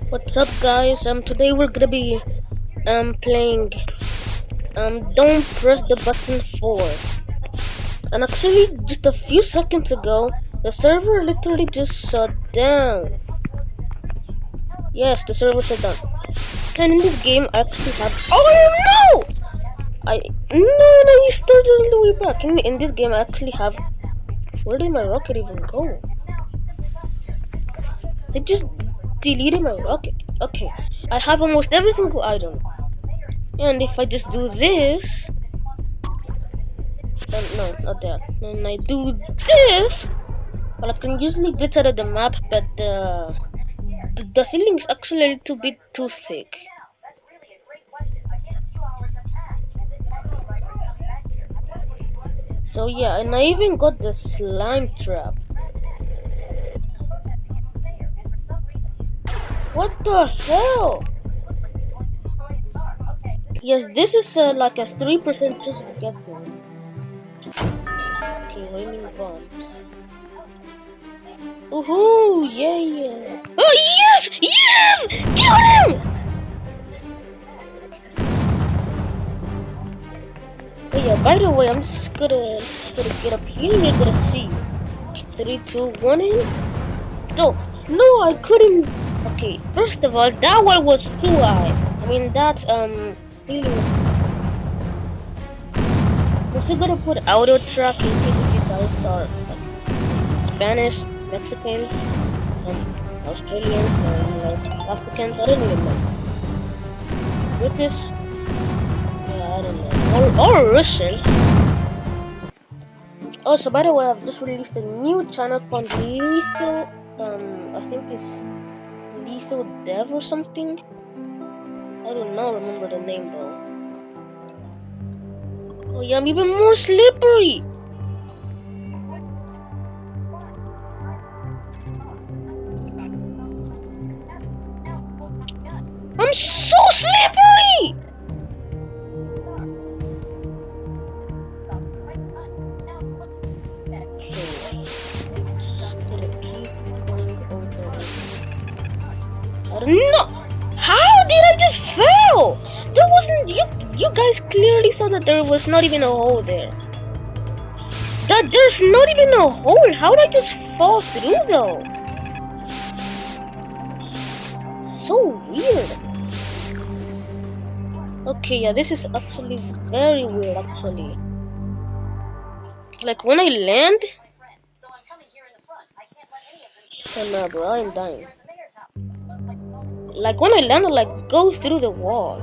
What's up, guys? Today we're gonna be playing Don't Press the Button 4. And actually, just a few seconds ago, the server literally just shut down. Yes, the server shut down. And in this game, I actually have. Oh no! No, you started all the way back. In this game, I actually have. Where did my rocket even go? They just deleted my rocket. Okay, I have almost every single item. And if I just do this, no, not that. And I do this, well, I can usually get out of the map, but the ceiling is actually a little bit too thick. So yeah, and I even got the slime trap. What the hell? Yes, this is like a 3% chance of getting. Okay, raining bombs. Woohoo! Yeah! Oh yes! Yes! Kill him! Oh yeah, by the way, I'm just gonna get up here and you're gonna see. 3, 2, 1 in. No, I couldn't. Okay, first of all, that one was too high. I mean, that ceiling. I'm still gonna put auto track in case if you guys are like, Spanish, Mexican, Australian, Africans. I don't even know. British. Yeah, I don't know. Or Russian. Oh, so by the way, I've just released a new channel called Lethal. I think it's Lethal Dev or something. I don't know. Remember the name though. Oh yeah, I'm even more slippery. I'm so slippery. I don't know. How did I just fail? There wasn't you guys clearly saw that there was not even a hole there. That there's not even a hole. How did I just fall through though? So weird. Okay, yeah, this is actually very weird actually. Like when I land. Oh no, bro, I'm dying. Like when I land, I like go through the wall.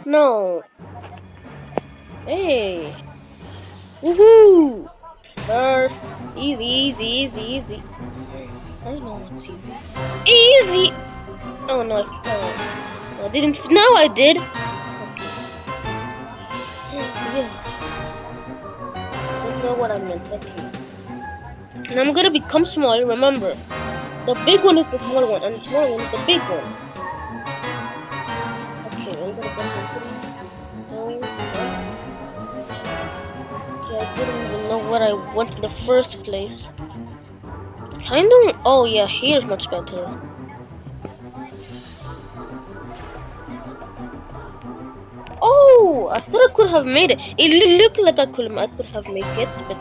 No. Hey. Woohoo! First, easy. I know it's easy. Easy. Oh no, I didn't. No, I did. Okay. Yes. I don't know what I meant. Okay. And I'm gonna become small. Remember, the big one is the small one, and the small one is the big one. Okay, I'm gonna go into I didn't even know what I went in the first place. Kind of. Oh yeah, here's much better. Oh, I thought I could have made it. It looked like I could have made it, but.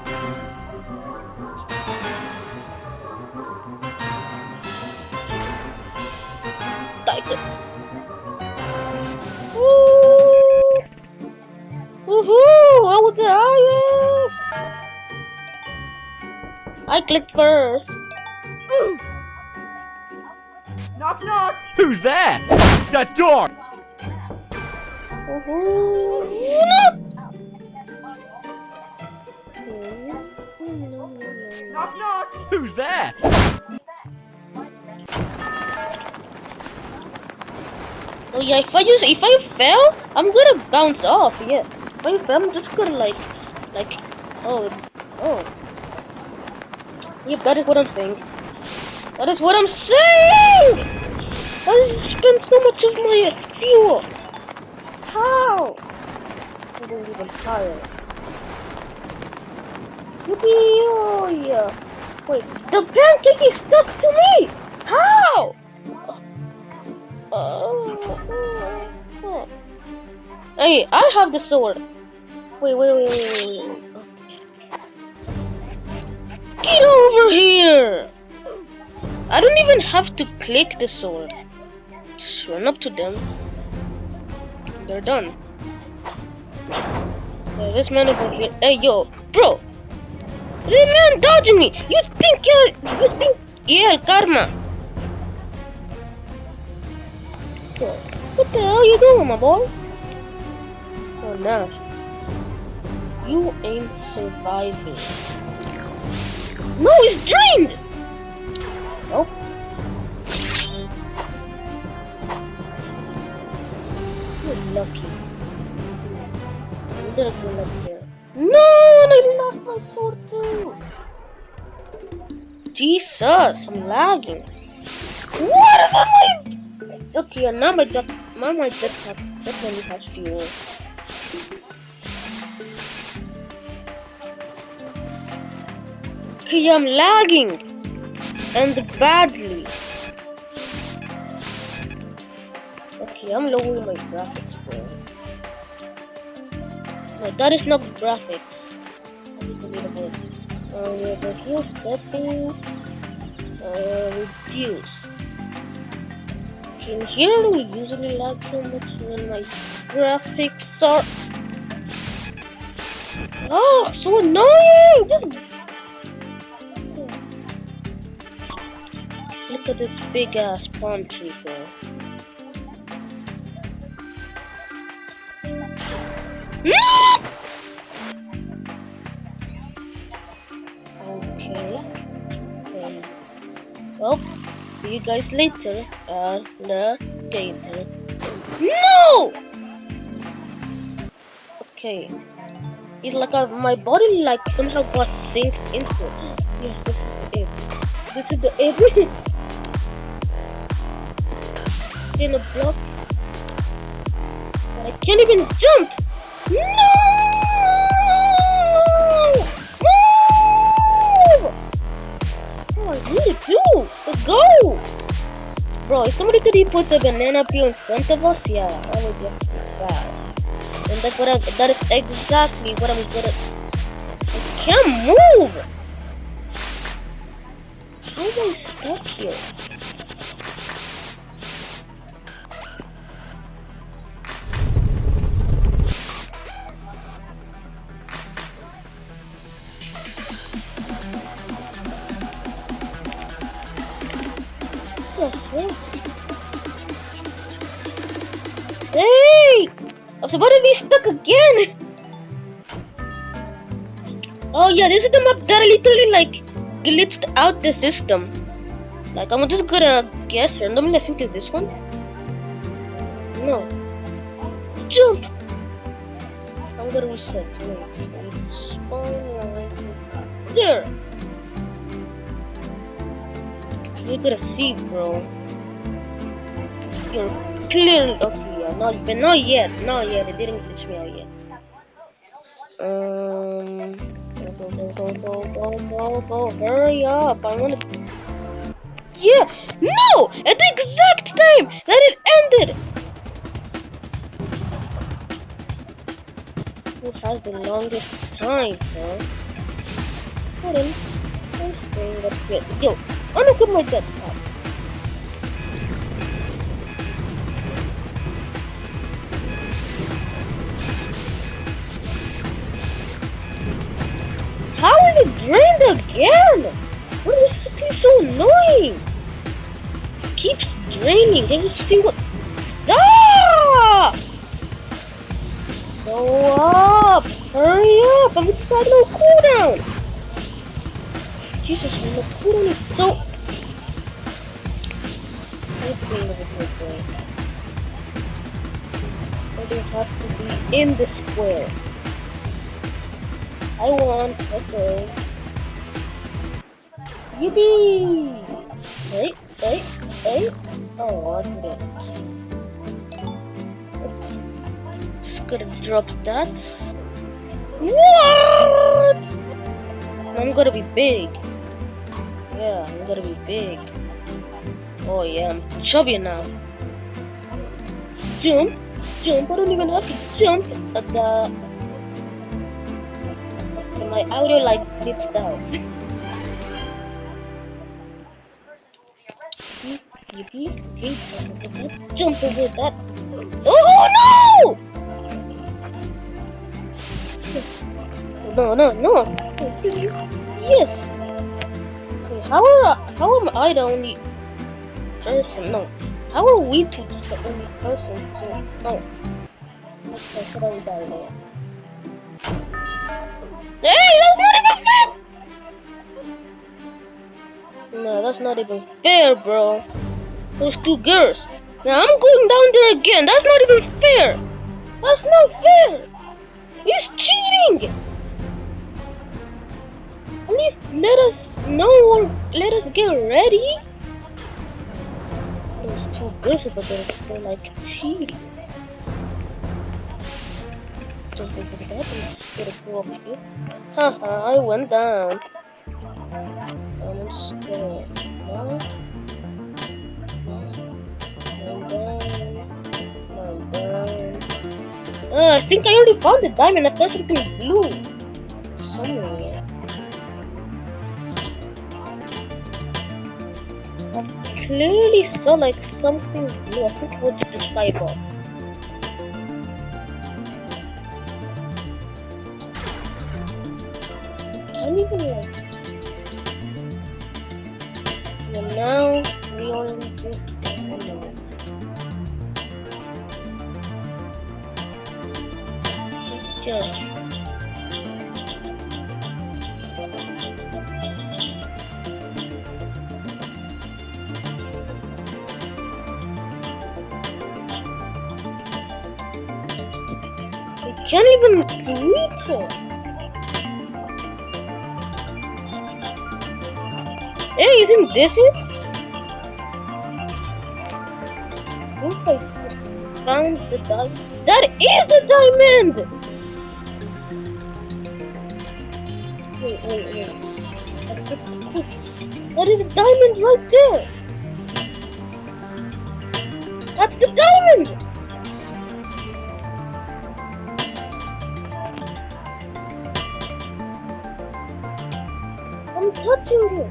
Woohoo! I was the highest! I clicked first. Knock knock! Who's there? That door! Knock knock! Who's there? Oh yeah, if I fail, I'm gonna bounce off. Yeah, if I fail, I'm just gonna oh. Yep, that is what I'm saying. That is what I'm saying. I just spent so much of my fuel. How? I don't even tire. Yippee! Wait, the pancake is stuck to me! How? Hey, I have the sword. Wait. Get over here! I don't even have to click the sword. Just run up to them. They're done. This man over here. Hey, yo, bro! This man dodging me! You think, yeah, karma! What the hell you doing, my boy? Oh, no. You ain't surviving. No, it's drained! Nope. You're lucky. I'm gonna go up there. No, and I lost my sword too. Jesus, I'm lagging. What am I? Okay, now my jetpack definitely has fuel. Okay, I'm lagging, and badly. Okay, I'm lowering my graphics, bro. No, that is not graphics. I need to read about it. Over here, settings, reduce. In here, I don't usually lag so much when my graphics are. Oh, so annoying! Just look at this big ass palm tree, bro. No! Okay. Well, see you guys later, alligator. No! Okay. It's like my body like somehow got synced into it. Yeah, this is it. This is the it. In a block. But I can't even jump! No! Move! Oh, I really do! Let's go! Bro, if somebody could put the banana peel in front of us, yeah, I would just be bad. And that is exactly what I'm gonna. I can't move! How am I stuck here? Hey! I'm supposed to be stuck again! Oh yeah, this is the map that literally like glitched out the system. Like I'm just gonna guess randomly, I think it's this one. No. Jump! I'm gonna reset. There! You're gonna see, bro. You're clearly okay, yeah. Not yet. It didn't glitch me out yet. Go, hurry up! I wanna. Yeah, no! At the exact time that it ended. Who has the longest time, bro? Hold on. That's good. Yo, I'm gonna put my jetpack. How is it drained again? What is this piece so annoying? It keeps draining every single. Stop! Go up! Hurry up! I'm inside no cooldown! Jesus, my cooldown is so. I don't have to be in the square. I want. Okay. Yippee! Hey. Oh, I did it. Just gonna drop that. What? I'm gonna be big. Yeah, I'm gonna be big. Oh yeah, I'm chubby now. Jump, jump. I don't even have to jump at the. And my audio like dips down. Yippee, yippee. Jump over that. Oh no! No. Yes. Okay, how am I the only person? No. How are we two just the only person to no? Okay, how do we die now? Hey, that's not even fair! No, that's not even fair, bro. Those two girls. Now I'm going down there again. That's not even fair. That's not fair. He's cheating. At least let us know. Let us get ready. Those two girls over there, they're like cheating. Jump over that and just get a go over here. Haha, I went down. I'm just gonna down. I think I already found the diamond. I saw something blue somewhere. I clearly saw like something blue. I think it was the skybox. And now we only just just we can't even reach it. Hey, you think this is? I think I just found the diamond. That is the diamond! Wait. That is the diamond right there! That's the diamond! I'm touching it!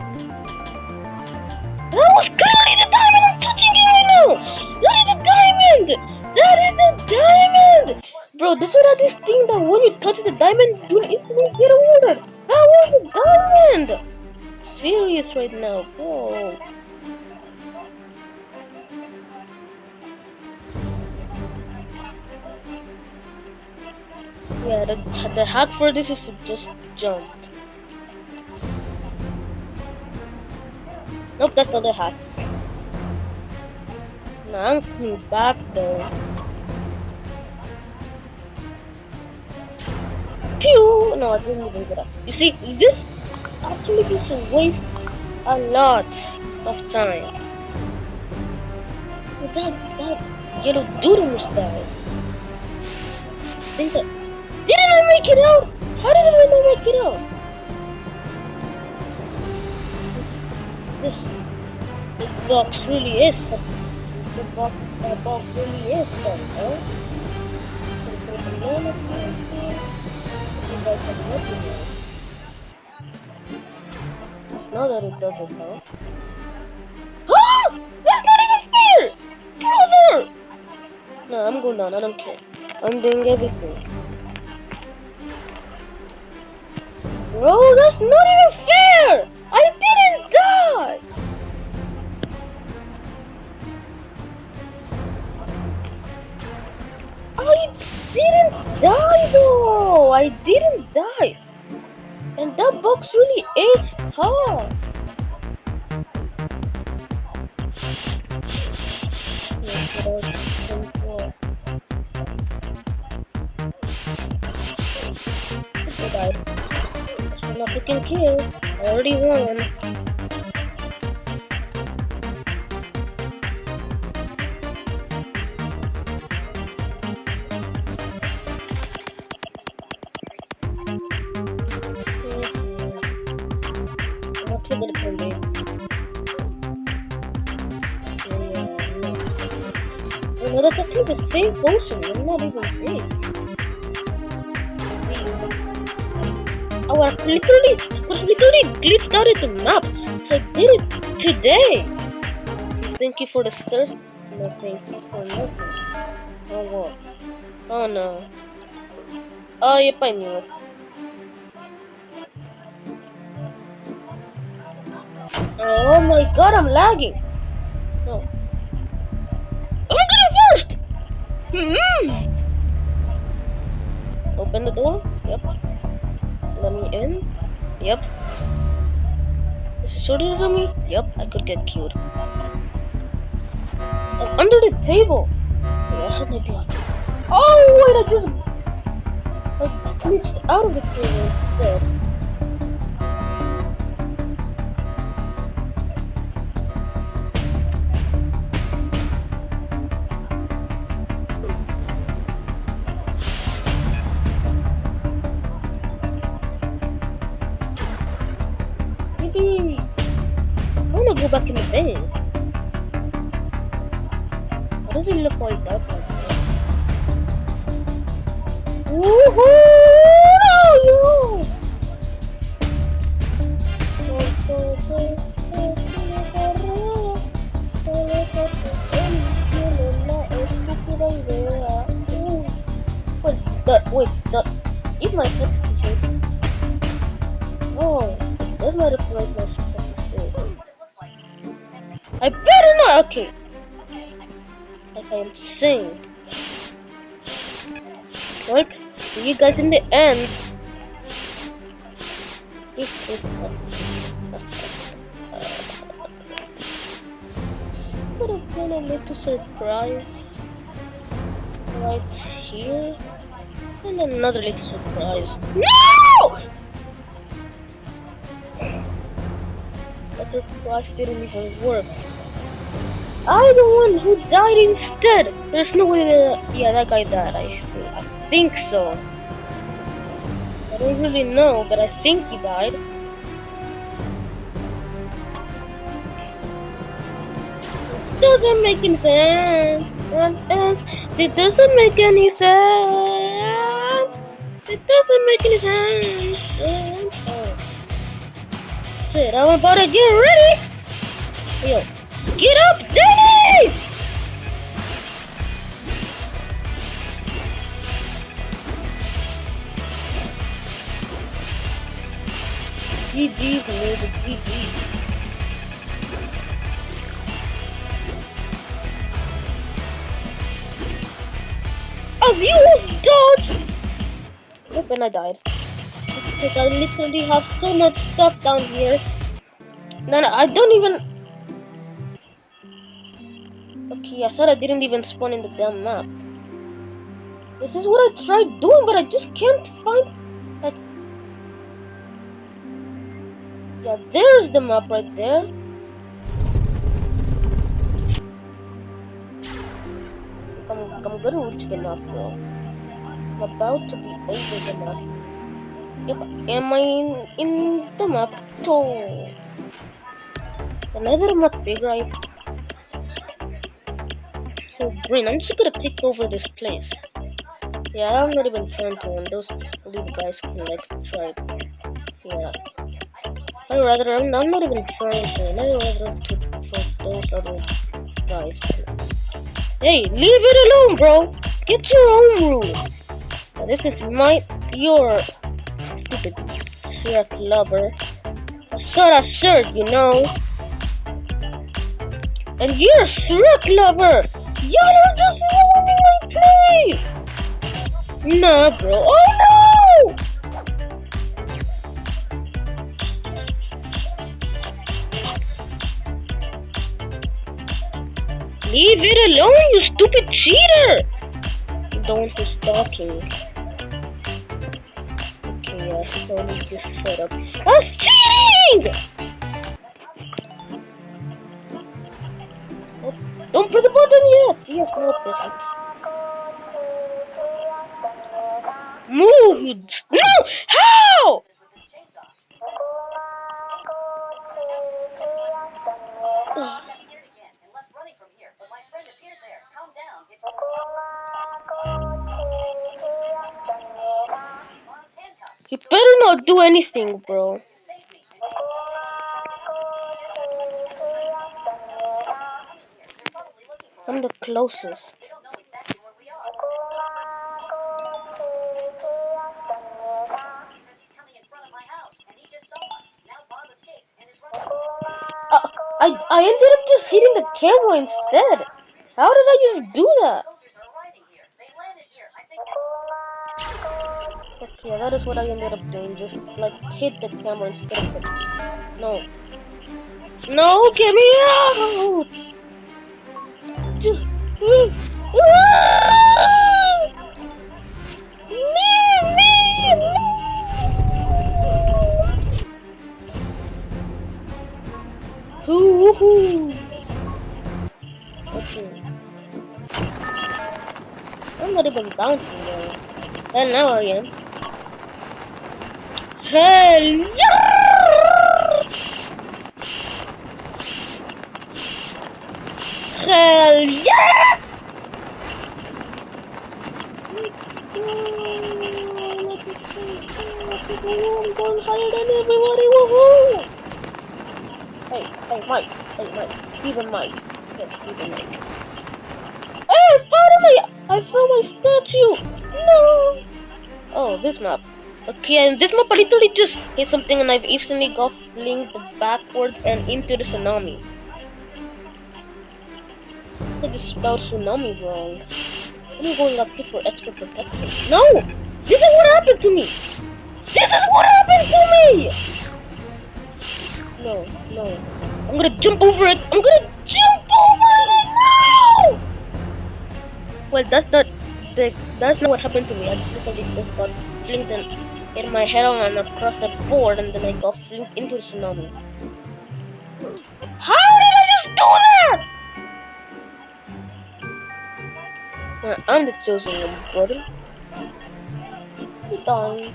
That was clearly the diamond! I'm touching it right now! That is the diamond! That is the diamond! Bro, this is not this thing that when you touch the diamond, you instantly get a water! That was the diamond! Serious right now, bro. Yeah, the hack for this is to just jump. Nope, that's not the hack. Now I'm coming back though. Pew! No, I didn't even get up. You see, this actually just waste a lot of time. That yellow dude almost died. Didn't I make it out? How did I not make it out? This box really is something. That box really is something, huh? It's not that it doesn't, huh? Ah! That's not even fair! Brother! No, I'm going down, I don't care. I'm doing everything. Bro, that's not even fair! I didn't die! I didn't die though! I didn't die! And that box really is hard! I'm not freaking kill. I already won. Look at the turn, babe. No, that's actually the same person. I'm not even big. Oh, I literally glitched out of the map. So I did it today. Thank you for the stairs. No, thank you for nothing. Oh, what? Oh, no. Oh, yep, I knew it. Oh my god, I'm lagging. No. Oh, I got it first! Open the door. Yep. Let me in. Yep. Is it shorter than me? Yep, I could get killed. I'm under the table. Wait, I have an idea. Oh, wait, I glitched out of the table instead. Maybe I wanna go back in the day. Why does it look like that? Woohoo! No, Is my head shape? Oh, that's not a right my I better not. Okay, like I am saying. Right? See you guys in the end. Would have been a little surprise right here, and another little surprise. No! That surprise didn't even work. I'm the one who died instead. There's no way that that guy died. I think so. I don't really know, but I think he died. Doesn't make any sense. It doesn't make any sense. It doesn't make any sense. Shit, I'm about to get ready. Yo, get up, Dennis! GG's, baby, GG's. Have you dodged? Yep, and I died. Because I literally have so much stuff down here. No, I don't even... Okay, I said I didn't even spawn in the damn map. This is what I tried doing, but I just can't find... Like... Yeah, there's the map right there. I'm gonna reach the map, bro. I'm about to be over the map. Yep, am I in the map too? Another map big, right? So green, I'm just gonna take over this place. Yeah, I'm not even trying to, and those little guys can like try it. Yeah. I'm not even trying to, and I'd rather to those other guys. Hey, leave it alone, bro! Get your own room! Now, this is your stupid Shrek lover. Sort of shirt, you know. And you're a Shrek lover! You're just ruining my play! Nah, bro. Oh no! Leave it alone, you stupid cheater! Don't be stalking. Okay, yeah, so we just set up. That's cheating! Oh, don't press the button yet! Yes, no, press it. Move, you... No! How? You better not do anything, bro. I'm the closest. I ended up just hitting the camera instead. How did I just do that? Okay, that is what I ended up doing. Just like hit the camera instead of it. No. No, get me out! Woohoo! Okay. I'm not even bouncing though. And now I am. Hell yeah! Hell yeah! I'm going higher than everybody. Woohoo! Hey, Mike. Hey, Mike. Steven Mike. Yes, Steven Mike. Hey, I found my statue! No! Oh, this map. Okay, and this map I literally just hit something and I've instantly got flinked backwards and into the tsunami. I just spelled tsunami wrong. I'm going up here for extra protection. No! This is what happened to me! This is what happened to me! No. I'm gonna jump over it! I'm gonna jump over it! No! Well, that's not what happened to me. I just literally just got flinked and hit my head on across the board and then I got flinked into the tsunami. How did I just do that? I'm the chosen one, brother. You dying.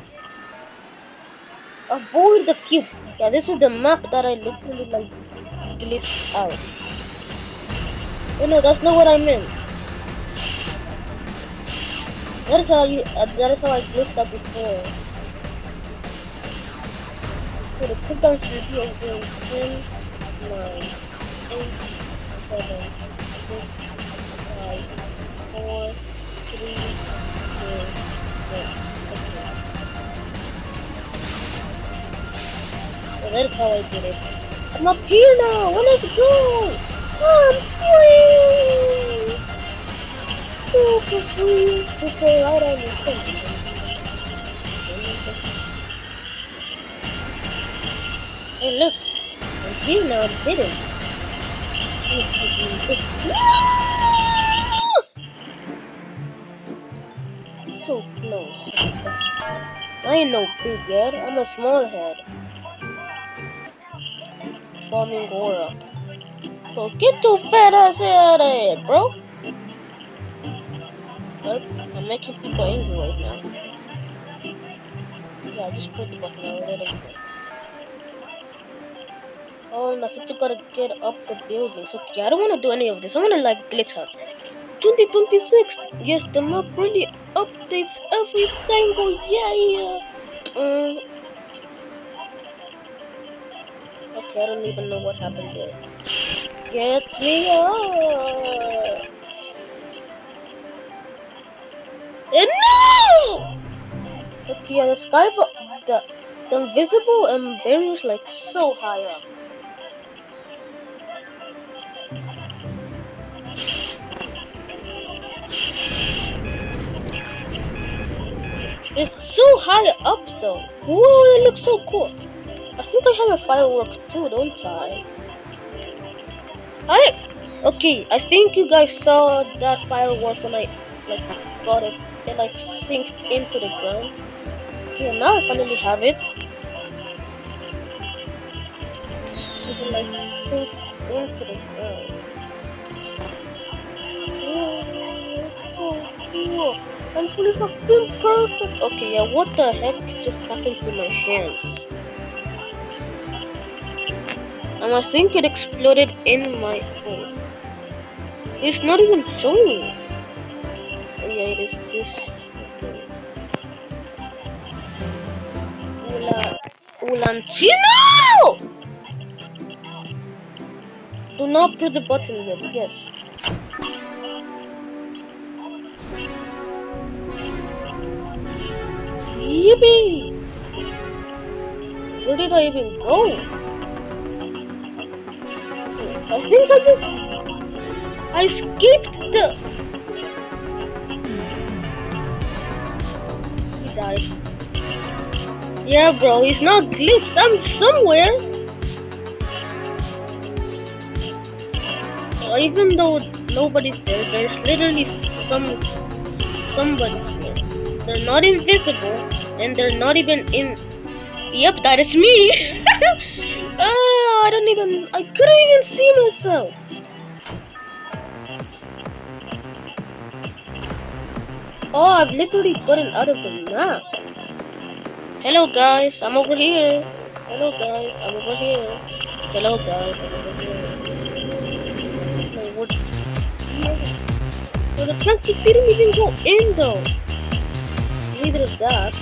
Avoid the cube. Yeah, this is the map that I literally like glitched out. Oh no, that's not what I meant. That is how I glitched out before. So the cooldown should be over 10, 9, 8, 7, 6, 5, 4, 3, 2, 1. So that is how I did it. I'm up here now! Let's go! I'm free! Super free! To play right on the thing. Hey look! I'm here now, I did it! So close. I ain't no big head, I'm a small head. Forming aura. So get your fat ass out of here, bro! Nope, I'm making people angry right now. Yeah, I just press the button already. Oh, I said you gotta get up the buildings. Okay, I don't wanna do any of this. I wanna like glitch out. 2026. Yes, the map really updates every single year. Okay, I don't even know what happened there. Get me up! And no! Okay, yeah, the sky, but the invisible and barriers like so high up. It's so high up though. Whoa, it looks so cool. I think I have a firework too, don't I? Okay, I think you guys saw that firework when I like got it. It like synced into the ground. Okay, now I finally have it. It like synced into the ground. It's so cool. I'm fully fucking perfect. Okay, yeah, what the heck just happened to my hands? And I think it exploded in my phone. It's not even showing. Oh yeah, it is this. Ulantino! Do not press the button yet, yes. Yippee! Where did I even go? I think I skipped the... He died. Yeah, bro, he's not glitched. I'm somewhere. Even though nobody's there, there's literally somebody here. They're not invisible, and they're not even in. Yep, that is me. I couldn't even see myself. Oh, I've literally gotten out of the map. Hello guys, I'm over here. Hello guys, I'm over here. Hello guys, I'm over here. No, what? So the tractor didn't even go in though. Neither of that.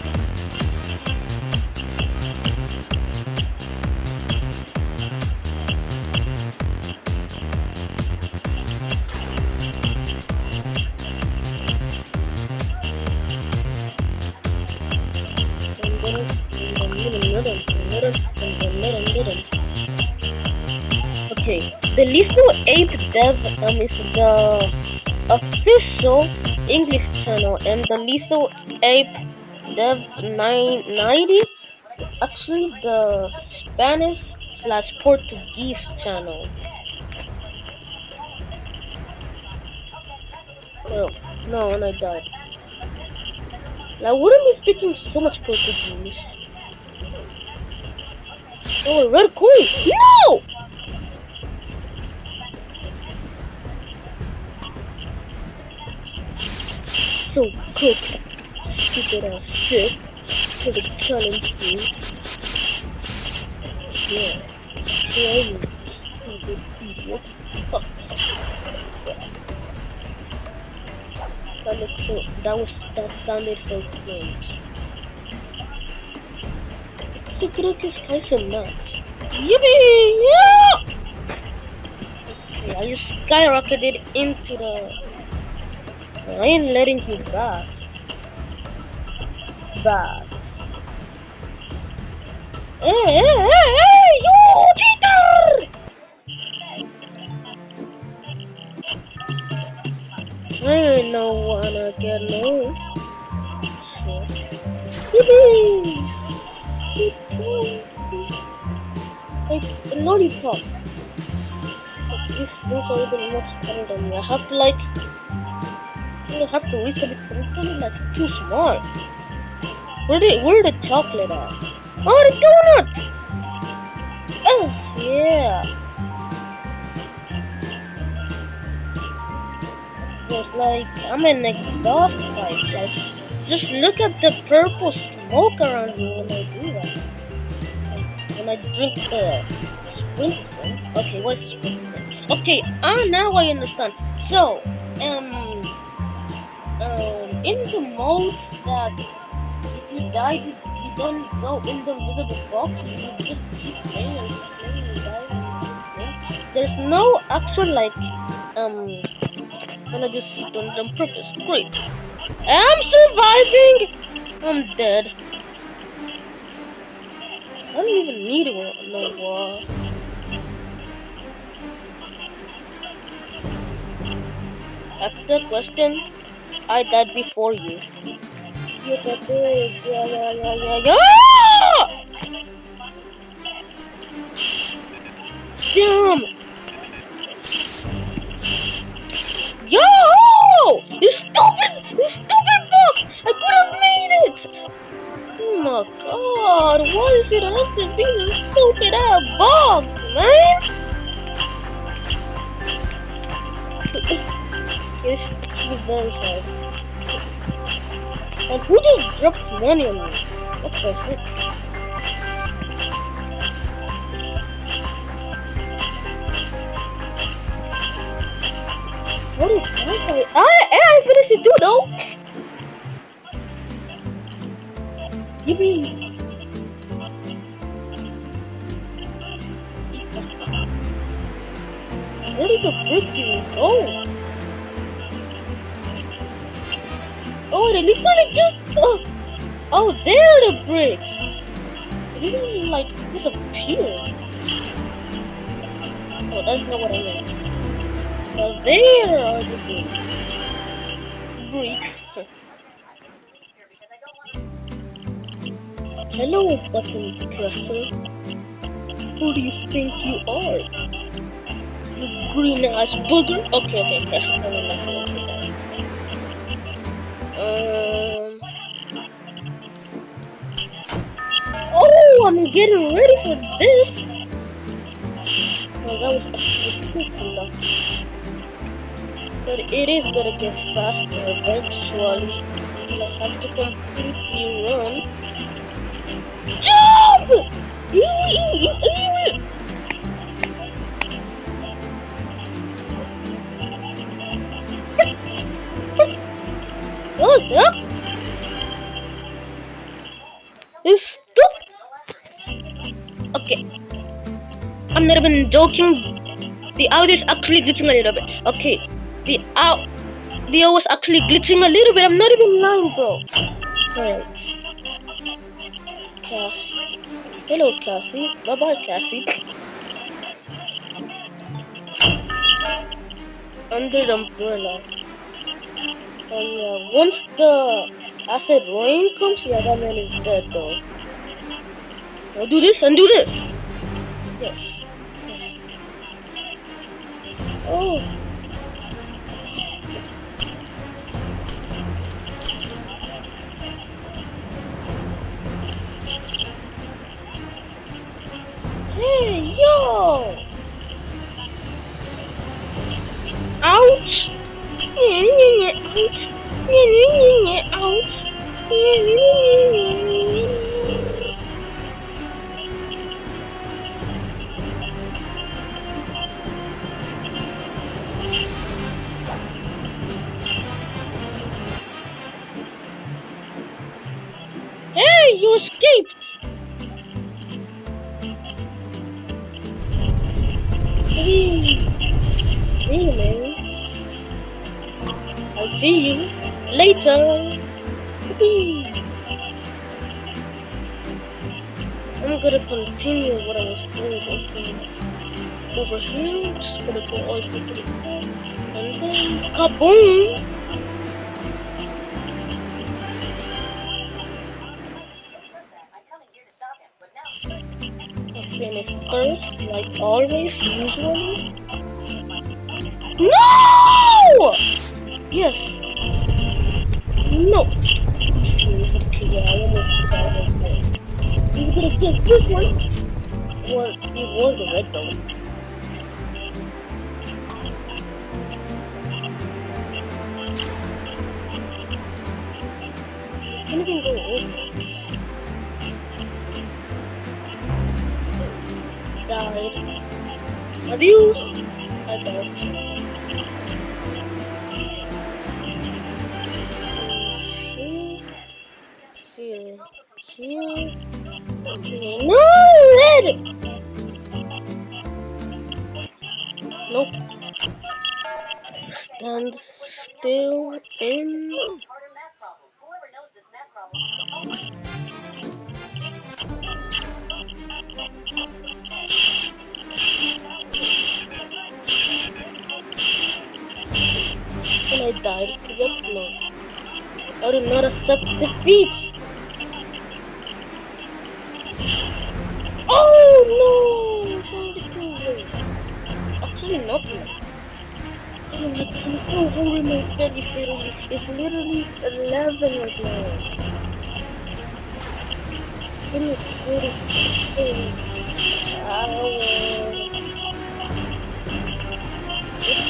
Okay, the Lethal Ape Dev is the official English channel, and the Lethal Ape Dev 990 is actually the Spanish/Portuguese channel. Oh, no, and I died. I wouldn't be speaking so much Portuguese. Oh, a red coin! No! So quick, stupid ass shit. For the challenge team. Yeah. Stupid idiot. That sounded so cringe. So creo que es kinda nuts. Yippee! Yeah! Okay, I just skyrocketed into the... I ain't letting you pass. Hey, you cheater! I ain't no wanna get no. Yippee! Like a lollipop. These things are even much better than me. I have to reach it because I'm kind of like too smart. Where the chocolate at? Oh, the donut! Oh, yeah. Just like, I'm an exhaust pipe. Like, just look at the purple smoke around me when I do that. Like, when I drink the sprinkler. Okay, what's sprinkler? Okay, now I understand. So, in the mode that if you die, you don't go in the invisible box, you just keep playing and dying. There's no actual like and I just done it on purpose. Great. I'm surviving! I'm dead. I don't even need no wall. After the question, I died before you. Yes, I did. Yeah. Damn! Yo! You stupid box! I could have made it! Oh my god, why is it have to be this stupid ass box, man? This is very hard. And who just dropped money on me? What the heck? you do though? You mean? Where did the bricks even go? Oh, they literally just. Oh, there are the bricks. They didn't like disappear. Oh, that's not what I meant. Well, there are the bricks. Hello, button cluster. Who do you think you are? You green ass booger? Okay, Crash is probably not gonna do that. Oh, I'm getting ready for this. Well, that was actually quick enough. But it is gonna get faster eventually until I have to completely run. Jump! What's up? Stop! Okay. I'm not even joking. The audio is actually glitching a little bit. Okay. The audio was actually glitching a little bit. I'm not even lying, bro. Alright. Cassie. Hello, Cassie. Bye-bye, Cassie. Under the umbrella. And once the acid rain comes, yeah, that man is dead though. I'll do this and do this. Yes. Oh. Hey, yo! Ouch! Ouch! Ouch! Hey, you escaped! Hey, man. I'll see you later. Yippee. I'm gonna continue what I was doing over here. Just gonna go all the way to the top. And then kaboom! Finish first, like always, usually. No! Yes. No. Okay, yeah, I almost forgot about that. You're gonna get this one. Well, it was the red though. You can't even go over it. Died. Adios! I died. Here. No, red! Nope. Stand still in. And I died. Yep, no. I do not accept defeat. Oh no! Actually not enough. I'm so hungry, my belly is literally 11 right now. Give me 48 hours.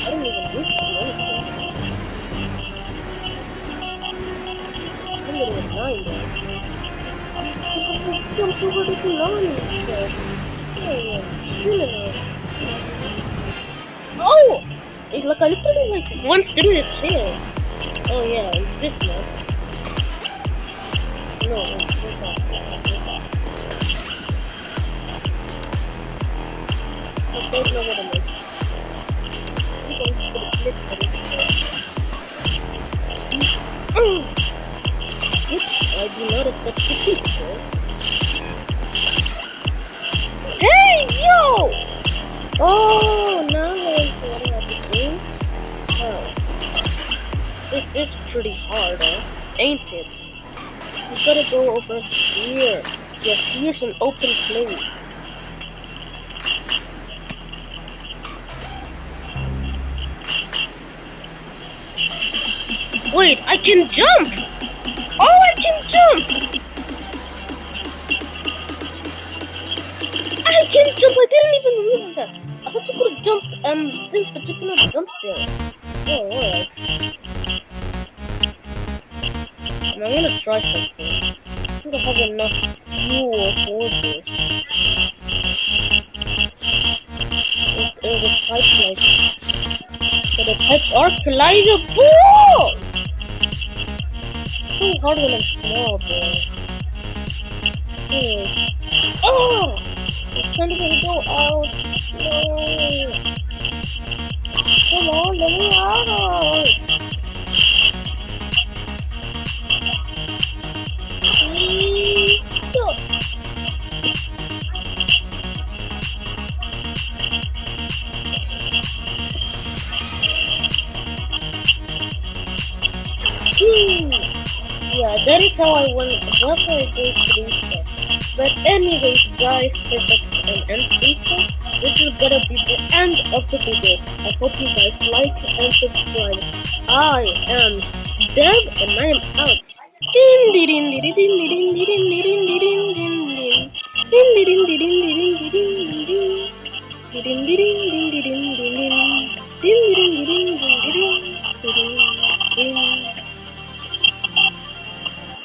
I don't even reach anything. I'm literally 9 though. Jump over the line instead. Streaming it. Oh! It's like I literally like one sitting in the chair. Oh yeah, it's this one. No, it's this one. I don't know what it is. I'm just gonna click on it. Oops, I do not accept the picture. Hey, yo! Oh, now I know what I have to do. Oh. This is pretty hard, ain't it? You gotta go over here. Yeah, here's an open place. Wait, I can jump! Oh, I can jump! I can jump! I didn't even realize that. I thought you could jump since, but you cannot jump there. Oh, alright. I'm gonna try something. I think I have enough fuel for this. There's a pipe like. So the pipes are collidable! So hard when I'm small, bro. Anyway. Oh! I'm trying to go out. No! Come on, let me out! Yeah, that is how I won. That's how I do stuff. But anyways, guys, perfect and end info. This is gonna be the end of the video. I hope you guys like and subscribe. I am Dev and I am out. Din, din, din, din, din, din, din, din, din, din, din.